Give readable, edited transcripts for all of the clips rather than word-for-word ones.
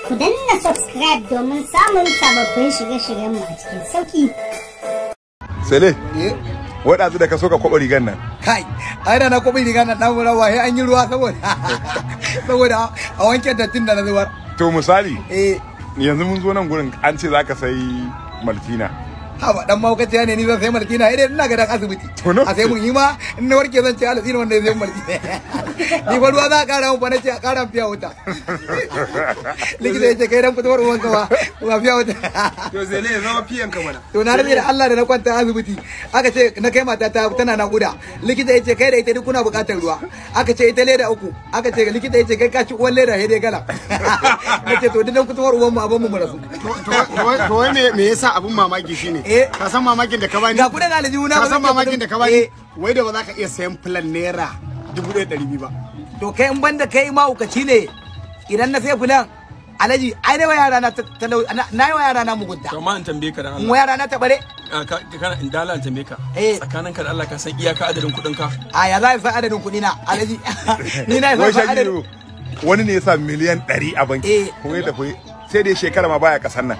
Ku danna subscribe domin samun sababbin shirye-shiryenmu a cikin sauki. Sele, waɗansu da ka so ka kwaɓa rigar nan. Kai, ai da na kwaɓa rigar nan ɗan wurawa sai an yi ruwa saboda a wanke dattin da na zubar. To misali, yanzu mun zo nan gurin an ce za ka sai Maltina. Haba dan maukaciya ne ni zan sai Maltina idan ina ga dan asibiti. A sai mun yi ma in na warke zan ce alasina wanda ya sai Maltina. Ni fa ruwa za a kara mun fa nace a kara fiya wuta. Likita yace kai dan fitowar uwan ka ba fiya wuta. To sai ne zama fiyan ka mana. To na rabe da Allah da na kwanta asibiti aka ce na kai mata ta tana nakuda. Likita yace kai da ita duk kuna buƙatar ruwa. Aka ce ita leda uku. Aka ce likita yace kai ka ci uwan leda sai dai gala. Nace to dan fitowar uwan mu abin mu rasu. To wai me yasa abun mamaki shine? Ka san mamakin da ka bani? Ga kudin aljihu na. Ka san mamakin da ka bani? Wai da ba za ka iya sayan plan naira 1200 ba. To kai in banda kai mahaukaci ne idan na sai fulan alaji ai ne wa yara na na yi wa yara na mugunta. To ma in tambaye ka dan Allah. Wa yara na tabare? Kana in dala in tambaye ka. Tsakanin ka da Allah ka san iyaka adadin kudin ka. A ya za san adadin kudi na alaji. Ni na san adadin. Wani ne ya sa miliyan 100 a banki. Kuma ya tafi sai dai shekara ma baya kasan nan.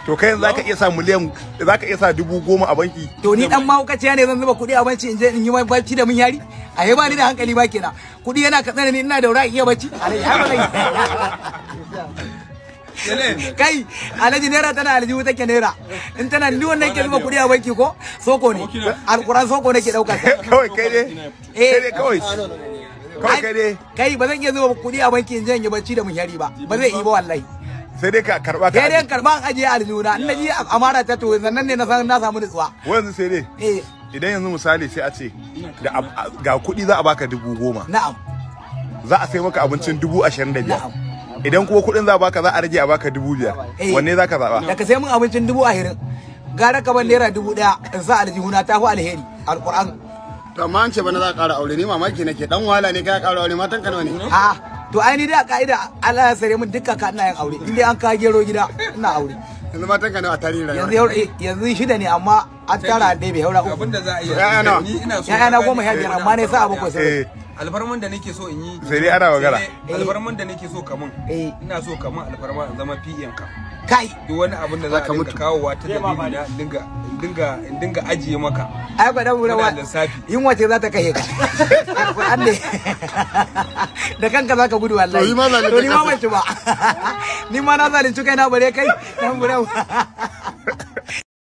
To kai zaka iya sa miliyan zaka iya sa 10,000 a banki. To ni dan mahaukaciya ne zan zuba kuɗi a banki in je in yi mai bacci da mun yari. A yi ba ni da hankali ba kenan. Kuɗi yana katsana ni ina da wura iya bacci. Kai alaji naira tana aljihu take naira. In tana ni wannan ke zuba kuɗi a banki ko soko ne. Alquran soko nake dauka. Kawai kai ne. Kawai. Kawai kai ne. Kai ba zan iya zuba kuɗi a banki in je in yi bacci da mun yari ba. Ba zai yi ba wallahi. Sai dai ka karba ka. Sai dai karba an ajiye aljuna. In naji amara ta to sannan ne na samu nutsuwa. Wanzu sai dai. Idan yanzu misali sai a ce da ga kuɗi za a baka 10,000. Na'am. Za a sai maka abincin 25,000. Na'am. Idan kuma kuɗin za a baka za a rage a baka 5,000. Wanne za ka zaɓa? Da ka sai mun abincin 20,000. Gara ka ban naira 1,000 in sa aljihuna ta fi alheri. Alquran. To amma an ce bana za ka ƙara aure ni mamaki nake dan wahala ne kai ƙara aure matan ka nawa ne? To ai ni da ka'ida Allah ya sare mun dukkan ka ina yin aure. In dai an ka gero gida ina aure. Yanzu matan ka nawa a tarihin rayuwa? Yanzu 6 ne amma an tara dai bai haura uku. Abinda za a yi. Ni ina so. Ya'ya na 15 amma ne sa abu ko sai. Alfarman da nake so in yi. Sai dai ana magana. Alfarman da nake so kamun. Ina so kamun alfarma in zama PN ka. Kai duk wani abin da za ka dinga kawowa ta dalili na in dinga ajiye maka. Ai ba dan wurawa. Yin wace za ta kai ka. Allah. Da kanka zaka gudu wallahi. To ni ma ban ci ba. Ni ma na zalunci kai na bare kai dan wurawa.